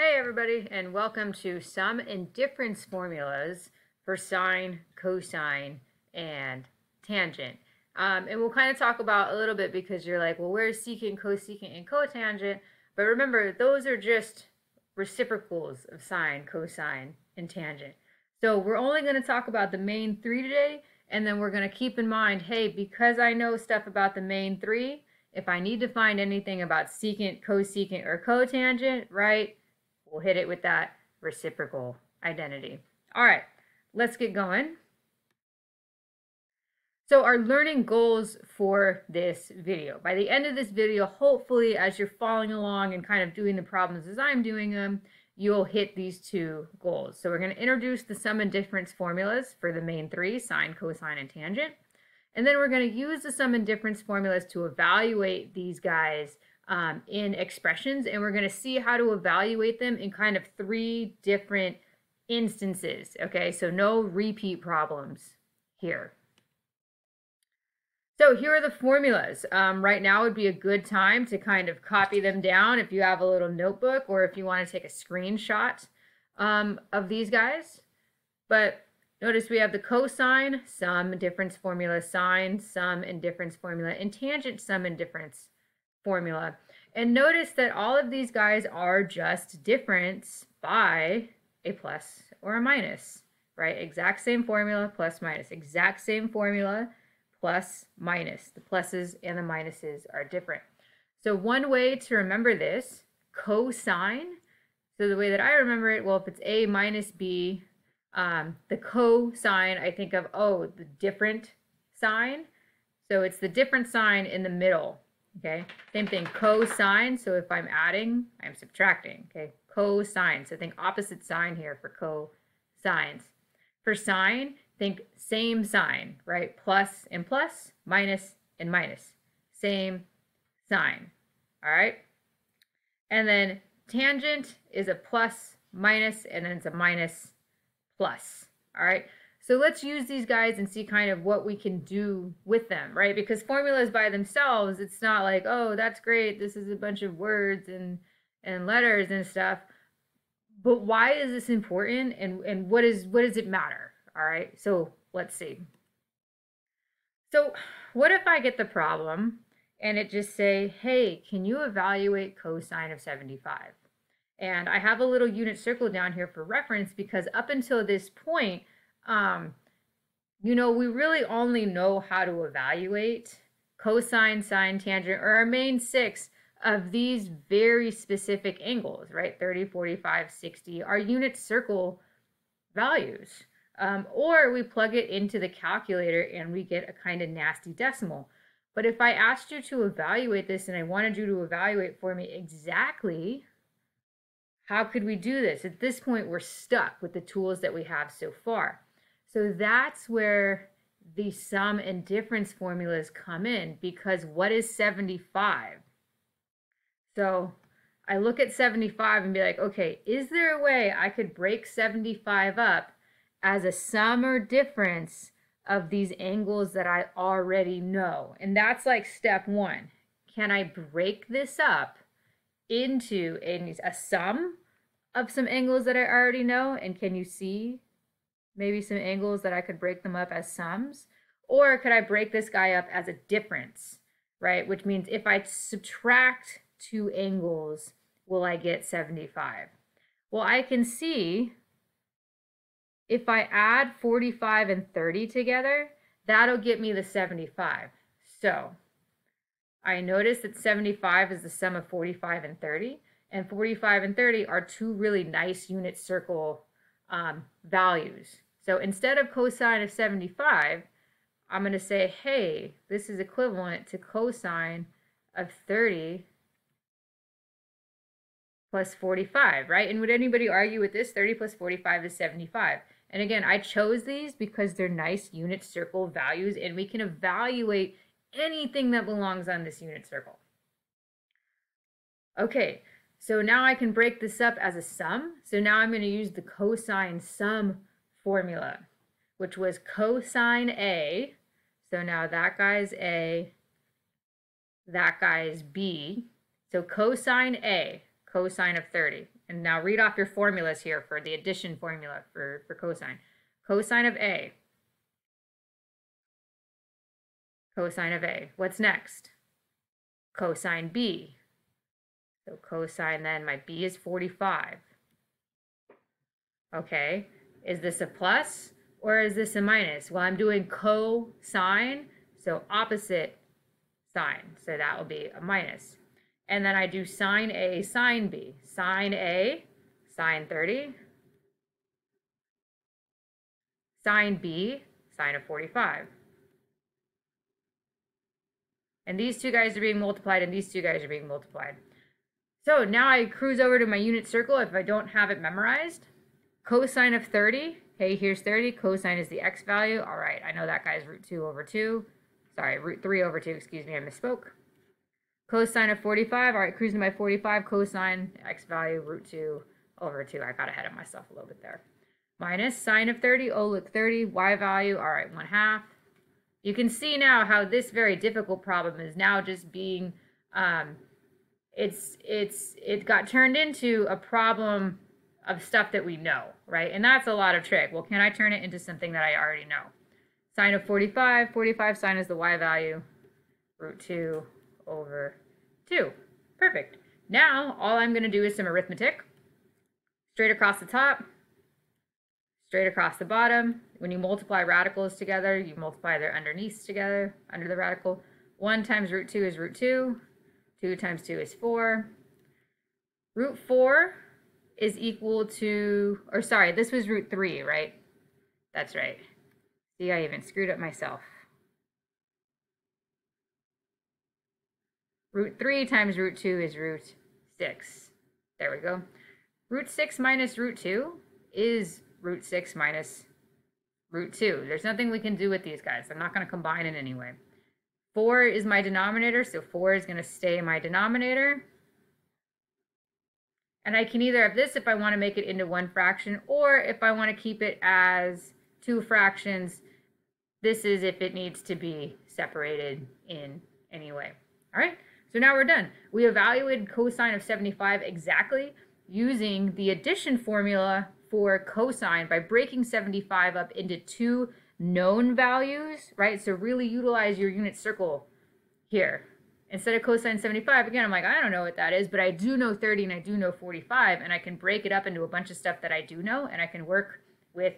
Hey everybody, and welcome to Sum and Difference formulas for sine, cosine, and tangent. And we'll kind of talk about a little bit because you're like, well, where's secant, cosecant, and cotangent? But remember, those are just reciprocals of sine, cosine, and tangent. So we're only going to talk about the main three today, and then we're going to keep in mind, hey, because I know stuff about the main three, if I need to find anything about secant, cosecant, or cotangent, right? We'll hit it with that reciprocal identity. All right, let's get going. So our learning goals for this video. By the end of this video, hopefully as you're following along and kind of doing the problems as I'm doing them, you'll hit these two goals. So we're going to introduce the sum and difference formulas for the main three, sine, cosine, and tangent. And then we're going to use the sum and difference formulas to evaluate these guys in expressions, and we're going to see how to evaluate them in kind of three different instances. Okay, so no repeat problems here. So here are the formulas. Right now would be a good time to kind of copy them down if you have a little notebook or if you want to take a screenshot of these guys. But notice we have the cosine sum and difference formula, sine sum and difference formula, and tangent sum and difference formula. And notice that all of these guys are just difference by a plus or a minus, right? Exact same formula, plus minus. Exact same formula, plus minus. The pluses and the minuses are different. So one way to remember this, cosine, so the way that I remember it, well, if it's A minus B, the cosine, I think of, oh, the different sign. So it's the different sign in the middle. Okay, same thing, cosine. So if I'm adding, I'm subtracting. Okay, cosine. So think opposite sign here for cosines. For sine, think same sign, right? Plus and plus, minus and minus. Same sign. All right. And then tangent is a plus, minus, and then it's a minus, plus. All right. So let's use these guys and see kind of what we can do with them, right? Because formulas by themselves, it's not like, oh, that's great. This is a bunch of words and letters and stuff. But why is this important and what does it matter? All right, so let's see. So what if I get the problem and it just say, hey, can you evaluate cosine of 75? And I have a little unit circle down here for reference because up until this point, you know, we really only know how to evaluate cosine, sine, tangent, or our main six of these very specific angles, right? 30, 45, 60, our unit circle values. Or we plug it into the calculator and we get a kind of nasty decimal. But if I asked you to evaluate this and I wanted you to evaluate for me exactly, how could we do this? At this point, we're stuck with the tools that we have so far. So that's where the sum and difference formulas come in, because what is 75? So I look at 75 and be like, okay, is there a way I could break 75 up as a sum or difference of these angles that I already know? And that's like step one. Can I break this up into a sum of some angles that I already know? And can you see maybe some angles that I could break them up as sums? Or could I break this guy up as a difference, right? Which means if I subtract two angles, will I get 75? Well, I can see if I add 45 and 30 together, that'll get me the 75. So I notice that 75 is the sum of 45 and 30, and 45 and 30 are two really nice unit circle values. So instead of cosine of 75, I'm going to say, hey, this is equivalent to cosine of 30 plus 45, right? And would anybody argue with this? 30 plus 45 is 75. And again, I chose these because they're nice unit circle values, and we can evaluate anything that belongs on this unit circle. Okay, so now I can break this up as a sum. So now I'm going to use the cosine sum formula, which was cosine A. So now that guy's A, that guy's B. So cosine A, cosine of 30. And now read off your formulas here for the addition formula for cosine. Cosine of A. Cosine of A. What's next? Cosine B. So cosine then, my B is 45. Okay, is this a plus or is this a minus? Well, I'm doing cosine, so opposite sign. So that will be a minus. And then I do sine A, sine B. Sine A, sine 30. Sine B, sine of 45. And these two guys are being multiplied, and these two guys are being multiplied. So now I cruise over to my unit circle if I don't have it memorized. Cosine of 30. Hey, here's 30. Cosine is the x value. All right, I know that guy's root 2 over 2. Sorry, root 3 over 2. Excuse me, I misspoke. Cosine of 45. All right, cruising by 45. Cosine, x value, root 2 over 2. I got ahead of myself a little bit there. Minus sine of 30. Oh, look, 30. Y value. All right, 1/2. You can see now how this very difficult problem is now just being, it got turned into a problem of stuff that we know, right? And that's a lot of trick. Well, can I turn it into something that I already know? Sine of 45. 45 sine is the y value, root 2 over 2. Perfect. Now, all I'm going to do is some arithmetic. Straight across the top, straight across the bottom. When you multiply radicals together, you multiply their underneaths together, under the radical. 1 times root 2 is root 2. 2 times 2 is 4. Root 4 is equal to, or sorry, this was root 3, right? That's right. See, I even screwed up myself. Root 3 times root 2 is root 6. There we go. Root 6 minus root 2 is root 6 minus root 2. There's nothing we can do with these guys. I'm not going to combine in any way. 4 is my denominator, so 4 is going to stay my denominator. And I can either have this if I want to make it into one fraction, or if I want to keep it as 2 fractions, this is if it needs to be separated in any way. All right, so now we're done. We evaluated cosine of 75 exactly using the addition formula for cosine by breaking 75 up into 2 known values, right? So really utilize your unit circle here. Instead of cosine 75, again, I'm like, I don't know what that is, but I do know 30 and I do know 45, and I can break it up into a bunch of stuff that I do know, and I can work with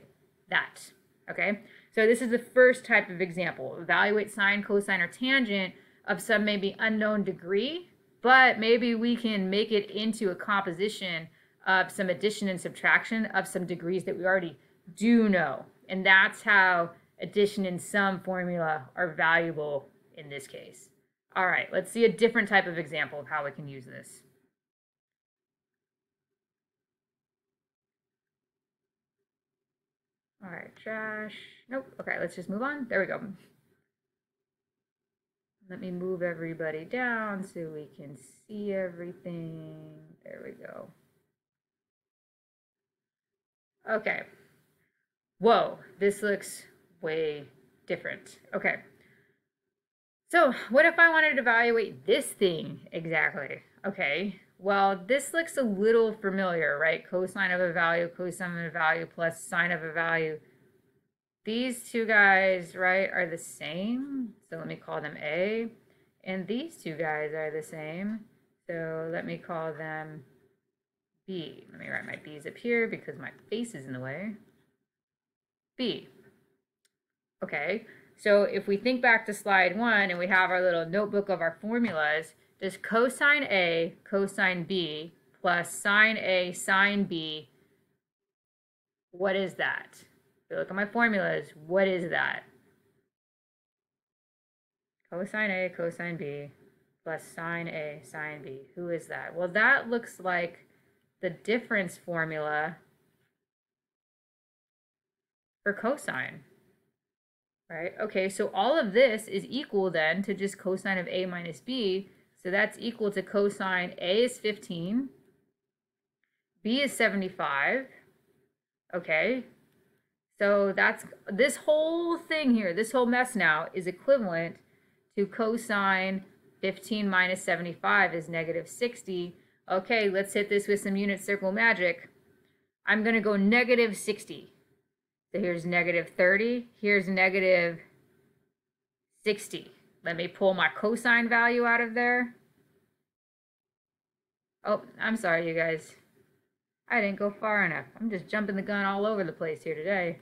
that, okay? So this is the first type of example. Evaluate sine, cosine, or tangent of some maybe unknown degree, but maybe we can make it into a composition of some addition and subtraction of some degrees that we already do know. And that's how addition and sum formula are valuable in this case. All right, let's see a different type of example of how we can use this. All right, trash. Nope. Okay, let's just move on. There we go. Let me move everybody down so we can see everything. There we go. Okay. Whoa, this looks way different. Okay. So what if I wanted to evaluate this thing exactly? Okay, well, this looks a little familiar, right? Cosine of a value, cosine of a value plus sine of a value. These two guys, right, are the same. So let me call them A. And these two guys are the same. So let me call them B. Let me write my B's up here because my face is in the way. B. Okay, so if we think back to slide 1 and we have our little notebook of our formulas, does cosine A, cosine B, plus sine A, sine B, what is that? If you look at my formulas, what is that? Cosine A, cosine B, plus sine A, sine B. Who is that? Well, that looks like the difference formula for cosine, right? Okay, so all of this is equal then to just cosine of A minus B. So that's equal to cosine A is 15, B is 75. Okay, so that's this whole thing here, this whole mess now is equivalent to cosine 15 minus 75 is negative 60, Okay, let's hit this with some unit circle magic. I'm going to go negative 60. So here's negative 30. Here's negative 60. Let me pull my cosine value out of there. Oh, I'm sorry, you guys. I didn't go far enough. I'm just jumping the gun all over the place here today.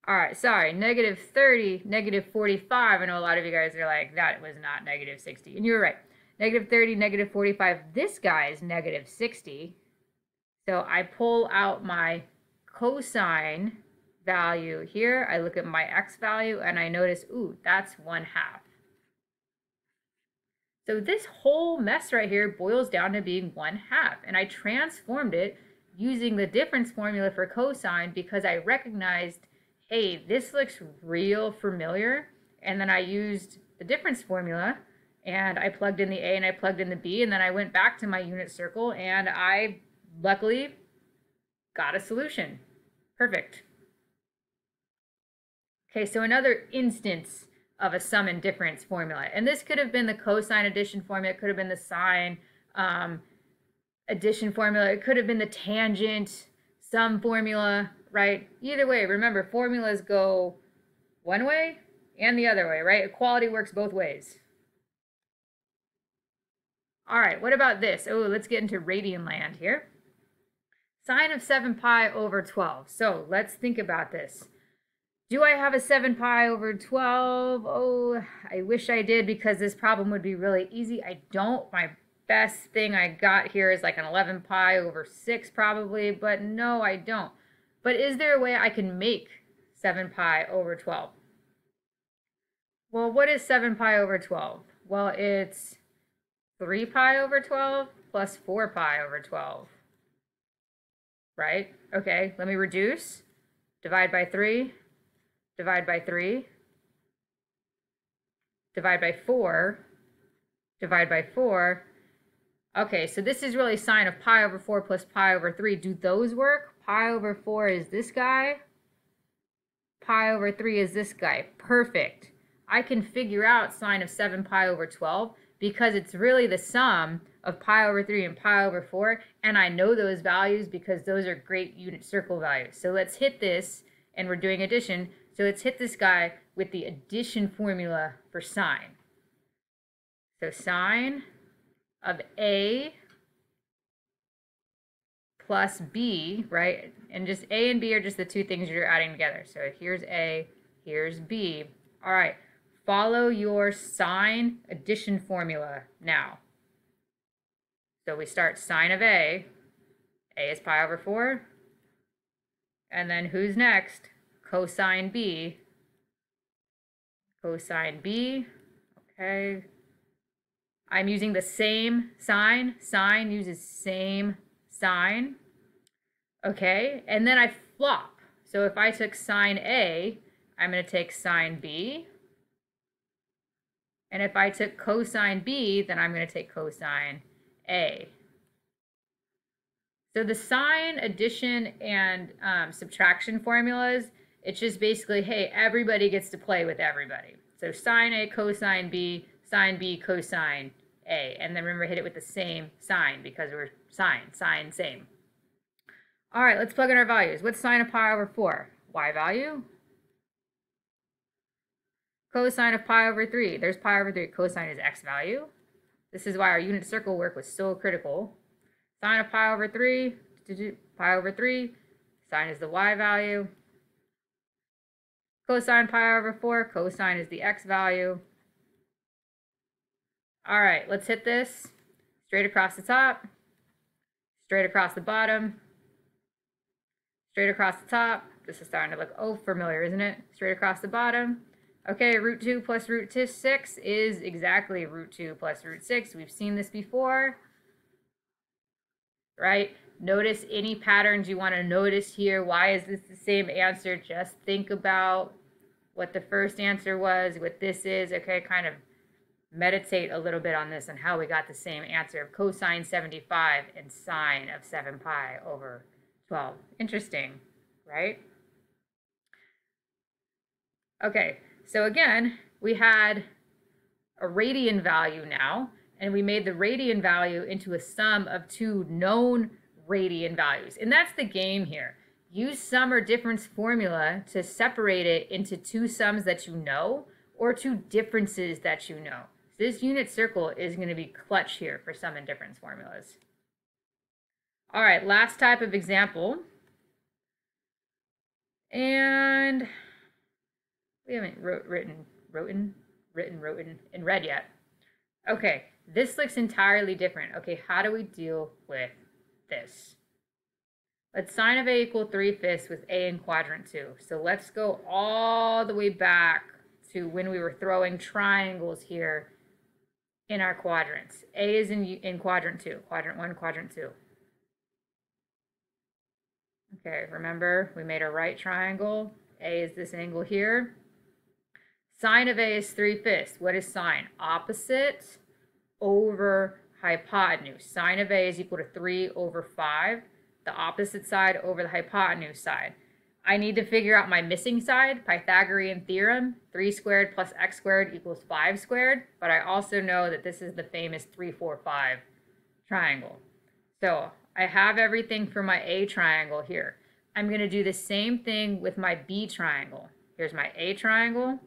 All right, sorry, negative 30, negative 45. I know a lot of you guys are like, that was not negative 60. And you were right. Negative 30, negative 45. This guy is negative 60. So I pull out my cosine value here. I look at my x value and I notice, ooh, that's 1/2. So this whole mess right here boils down to being 1/2. And I transformed it using the difference formula for cosine because I recognized, hey, this looks real familiar. And then I used the difference formula and I plugged in the A and I plugged in the B, and then I went back to my unit circle and I luckily got a solution. Perfect. Okay, so another instance of a sum and difference formula. And this could have been the cosine addition formula. It could have been the sine addition formula. It could have been the tangent sum formula, right? Either way, remember, formulas go one way and the other way, right? Equality works both ways. All right, what about this? Oh, let's get into radian land here. Sine of 7 pi over 12. So let's think about this. Do I have a 7 pi over 12? Oh, I wish I did because this problem would be really easy. I don't. My best thing I got here is like an 11 pi over 6 probably, but no, I don't. But is there a way I can make 7 pi over 12? Well, what is 7 pi over 12? Well, it's 3 pi over 12 plus 4 pi over 12. Right? Okay, let me reduce. Divide by 3. Divide by 3. Divide by 4. Divide by 4. Okay, so this is really sine of pi over 4 plus pi over 3. Do those work? Pi over 4 is this guy. Pi over 3 is this guy. Perfect. I can figure out sine of 7 pi over 12 because it's really the sum of pi over 3 and pi over 4, and I know those values because those are great unit circle values. So let's hit this, and we're doing addition, so let's hit this guy with the addition formula for sine. So sine of A plus B, right? And just A and B are just the two things you're adding together. So here's A, here's B. All right, follow your sine addition formula now. So we start sine of A. A is pi over 4. And then who's next? Cosine B. Cosine B. Okay. I'm using the same sign. Sine uses same sign. Okay. And then I flop. So if I took sine A, I'm going to take sine B. And if I took cosine B, then I'm going to take cosine A. So the sine addition and subtraction formulas, it's just basically, hey, everybody gets to play with everybody. So sine A, cosine B, sine B, cosine A. And then remember, hit it with the same sign because we're sine, same. All right, let's plug in our values. What's sine of pi over 4? Y value. Cosine of pi over 3. There's pi over 3. Cosine is x value. This is why our unit circle work was so critical. Sine of pi over 3, pi over 3. Sine is the y value. Cosine pi over 4, cosine is the x value. All right, let's hit this. Straight across the top, straight across the bottom, straight across the top. This is starting to look, familiar, isn't it? Straight across the bottom. Okay, root 2 plus root 6 is exactly root 2 plus root 6. We've seen this before, right? Notice any patterns you want to notice here. Why is this the same answer? Just think about what the first answer was, what this is. Okay, kind of meditate a little bit on this and how we got the same answer of cosine 75 and sine of 7 pi over 12. Interesting, right? Okay, so again, we had a radian value now, and we made the radian value into a sum of two known radian values. And that's the game here. Use sum or difference formula to separate it into two sums that you know or two differences that you know. This unit circle is going to be clutch here for sum and difference formulas. All right, last type of example. And we haven't written in red yet. Okay, this looks entirely different. Okay, how do we deal with this? Let sine of a equal 3/5 with a in quadrant 2. So let's go all the way back to when we were throwing triangles here in our quadrants. A is in quadrant 2, quadrant 1, quadrant 2. Okay, remember we made a right triangle. A is this angle here. Sine of a is 3/5. What is sine? Opposite over hypotenuse. Sine of a is equal to 3/5. The opposite side over the hypotenuse side. I need to figure out my missing side, Pythagorean theorem, 3 squared plus x squared equals 5 squared, but I also know that this is the famous 3, 4, 5 triangle. So I have everything for my A triangle here. I'm going to do the same thing with my B triangle. Here's my A triangle.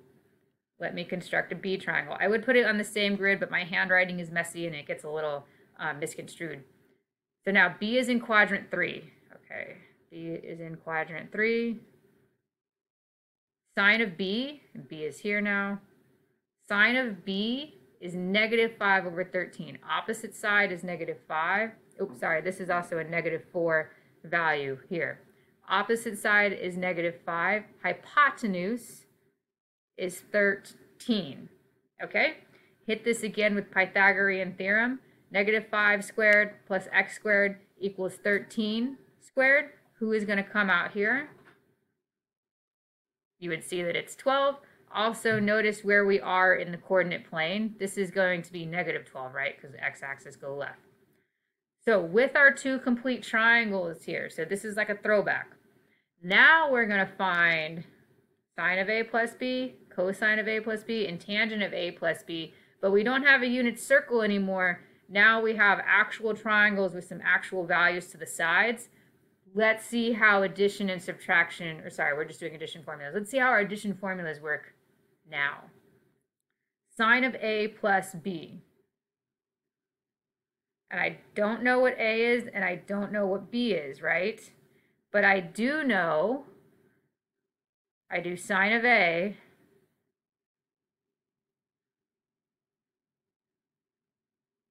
Let me construct a B triangle. I would put it on the same grid, but my handwriting is messy and it gets a little misconstrued. So now B is in quadrant 3. Okay, B is in quadrant 3. Sine of B, and B is here now. Sine of B is -5/13. Opposite side is -5. Oops, sorry, this is also a -4 value here. Opposite side is -5. Hypotenuse is 13. Okay, hit this again with Pythagorean theorem. -5 squared plus x squared equals 13 squared. Who is going to come out here? You would see that it's 12. Also, notice where we are in the coordinate plane. This is going to be -12, right? Because the x-axis go left. So with our two complete triangles here, so this is like a throwback. Now we're going to find sine of a plus b, cosine of a plus b, and tangent of a plus b. But we don't have a unit circle anymore. Now we have actual triangles with some actual values to the sides. Let's see how addition and subtraction, or sorry, we're just doing addition formulas. Let's see how our addition formulas work now. Sine of a plus b. And I don't know what a is, and I don't know what b is, right? But I do know, I do sine of a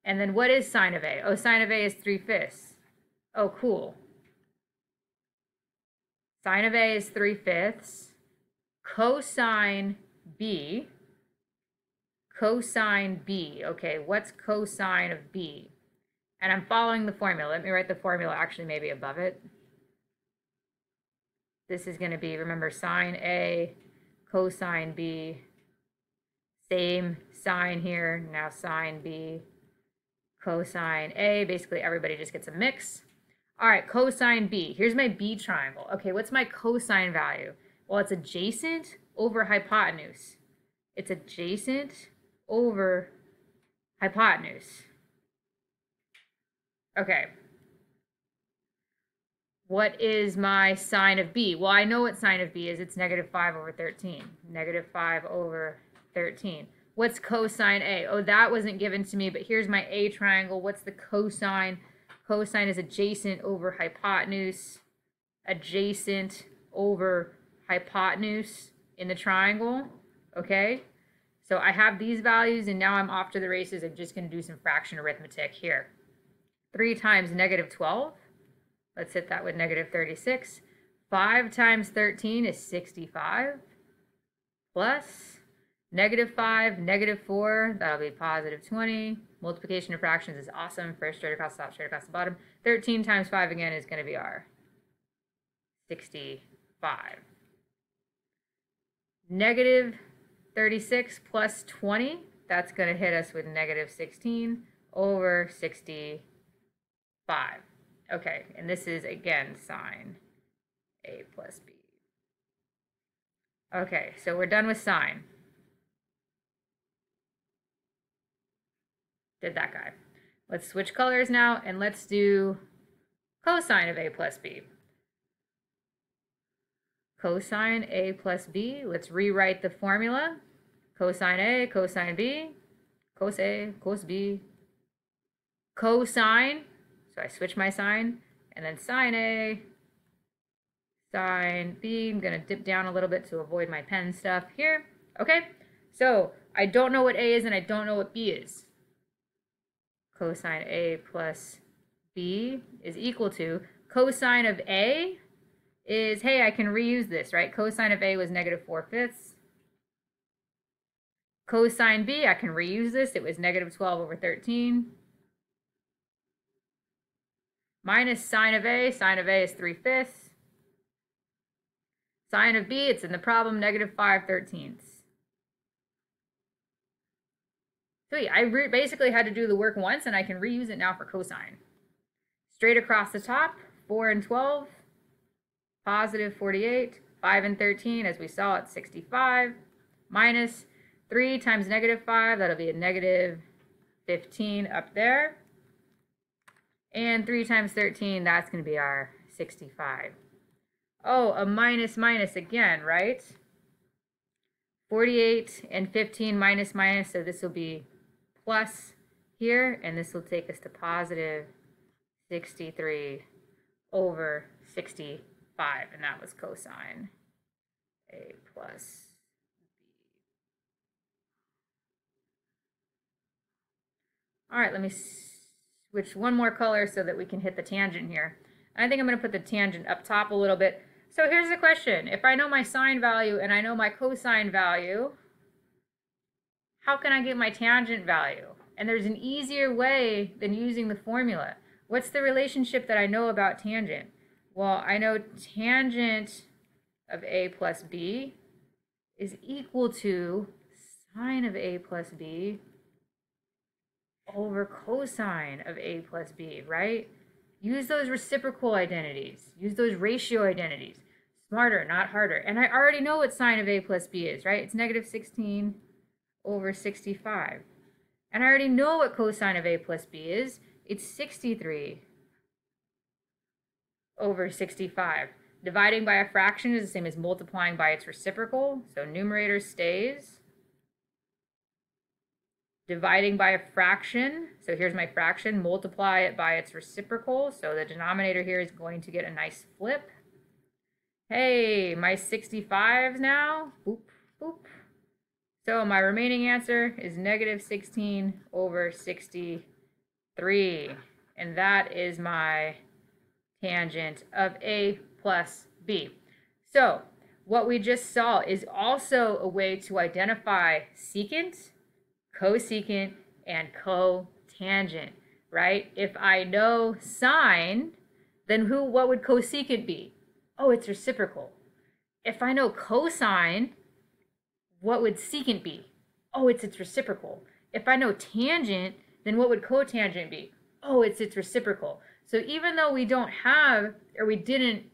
and then what is sine of a? Oh, sine of a is 3/5. Oh, cool. Sine of a is 3/5. Cosine b. Cosine b. Okay, what's cosine of b? And I'm following the formula. Let me write the formula actually maybe above it. This is going to be, remember, sine a, cosine b. Same sine here, now sine b. Cosine a, basically everybody just gets a mix. All right, cosine b. Here's my b triangle. Okay, what's my cosine value? Well, it's adjacent over hypotenuse. It's adjacent over hypotenuse. Okay. What is my sine of b? Well, I know what sine of b is. It's -5/13. -5/13. What's cosine a? Oh, that wasn't given to me, but here's my A triangle. What's the cosine? Cosine is adjacent over hypotenuse. Adjacent over hypotenuse in the triangle. Okay? So I have these values, and now I'm off to the races. I'm just going to do some fraction arithmetic here. 3 times -12. Let's hit that with -36. 5 times 13 is 65. Plus -5, -4, that'll be +20. Multiplication of fractions is awesome. First straight across the top, straight across the bottom. 13 times 5 again is going to be our 65. -36 plus 20, that's going to hit us with -16 over 65. Okay, and this is, again, sine a plus b. Okay, so we're done with sine. Did that guy. Let's switch colors now, and let's do cosine of a plus b. Cosine a plus b. Let's rewrite the formula. Cosine a, cosine b, cos a, cos b, cosine. So I switch my sign, and then sine a, sine b. I'm going to dip down a little bit to avoid my pen stuff here. Okay, so I don't know what a is, and I don't know what b is. Cosine a plus b is equal to cosine of a is, hey, I can reuse this, right? Cosine of a was -4/5. Cosine b, I can reuse this. It was -12/13. Minus sine of a is 3/5. Sine of b, it's in the problem, -5/13. So yeah, I basically had to do the work once, and I can reuse it now for cosine. Straight across the top, 4 and 12, positive 48, 5 and 13, as we saw, it's 65, minus 3 times -5, that'll be a -15 up there. And 3 times 13, that's going to be our 65. Oh, a minus again, right? 48 and 15 minus, so this will be plus here, and this will take us to positive 63/65, and that was cosine a plus b. All right, let me switch one more color so that we can hit the tangent here. And I think I'm going to put the tangent up top a little bit. So here's the question. If I know my sine value and I know my cosine value, how can I get my tangent value? And there's an easier way than using the formula. What's the relationship that I know about tangent? Well, I know tangent of a plus b is equal to sine of a plus b over cosine of a plus b, right? Use those reciprocal identities. Use those ratio identities. Smarter, not harder. And I already know what sine of a plus b is, right? It's -16/65. And I already know what cosine of a plus b is. It's 63/65. Dividing by a fraction is the same as multiplying by its reciprocal. So numerator stays. Dividing by a fraction, so here's my fraction, multiply it by its reciprocal, so the denominator here is going to get a nice flip. Hey, my 65s now, boop, boop. So my remaining answer is -16/63, and that is my tangent of a plus b. So what we just saw is also a way to identify secant, cosecant, and cotangent, right? If I know sine, then what would cosecant be? Oh, it's reciprocal. If I know cosine, what would secant be? Oh, it's its reciprocal. If I know tangent, then what would cotangent be? Oh, it's its reciprocal. So even though we don't have, or we didn't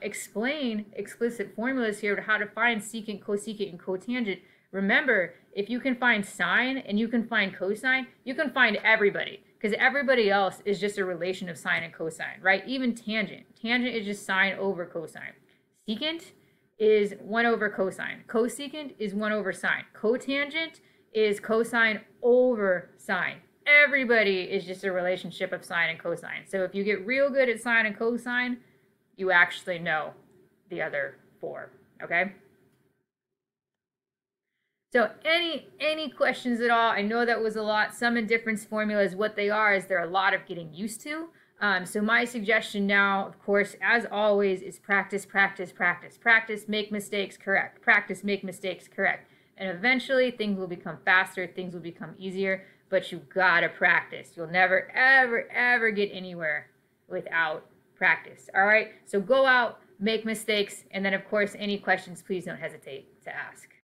explain explicit formulas here to how to find secant, cosecant, and cotangent, remember, if you can find sine and you can find cosine, you can find everybody, because everybody else is just a relation of sine and cosine, right? Even tangent. Tangent is just sine over cosine. Secant is 1 over cosine. Cosecant is 1 over sine. Cotangent is cosine over sine. Everybody is just a relationship of sine and cosine. So if you get real good at sine and cosine, you actually know the other 4, okay? So any questions at all? I know that was a lot. Sum and difference formulas, what they are is they're a lot of getting used to. So my suggestion now, of course, as always, is practice, practice, practice. Practice, make mistakes, correct. Practice, make mistakes, correct. And eventually things will become faster, things will become easier, but you gotta practice. You'll never, ever, ever get anywhere without practice. All right, so go out, make mistakes, and then of course, any questions, please don't hesitate to ask.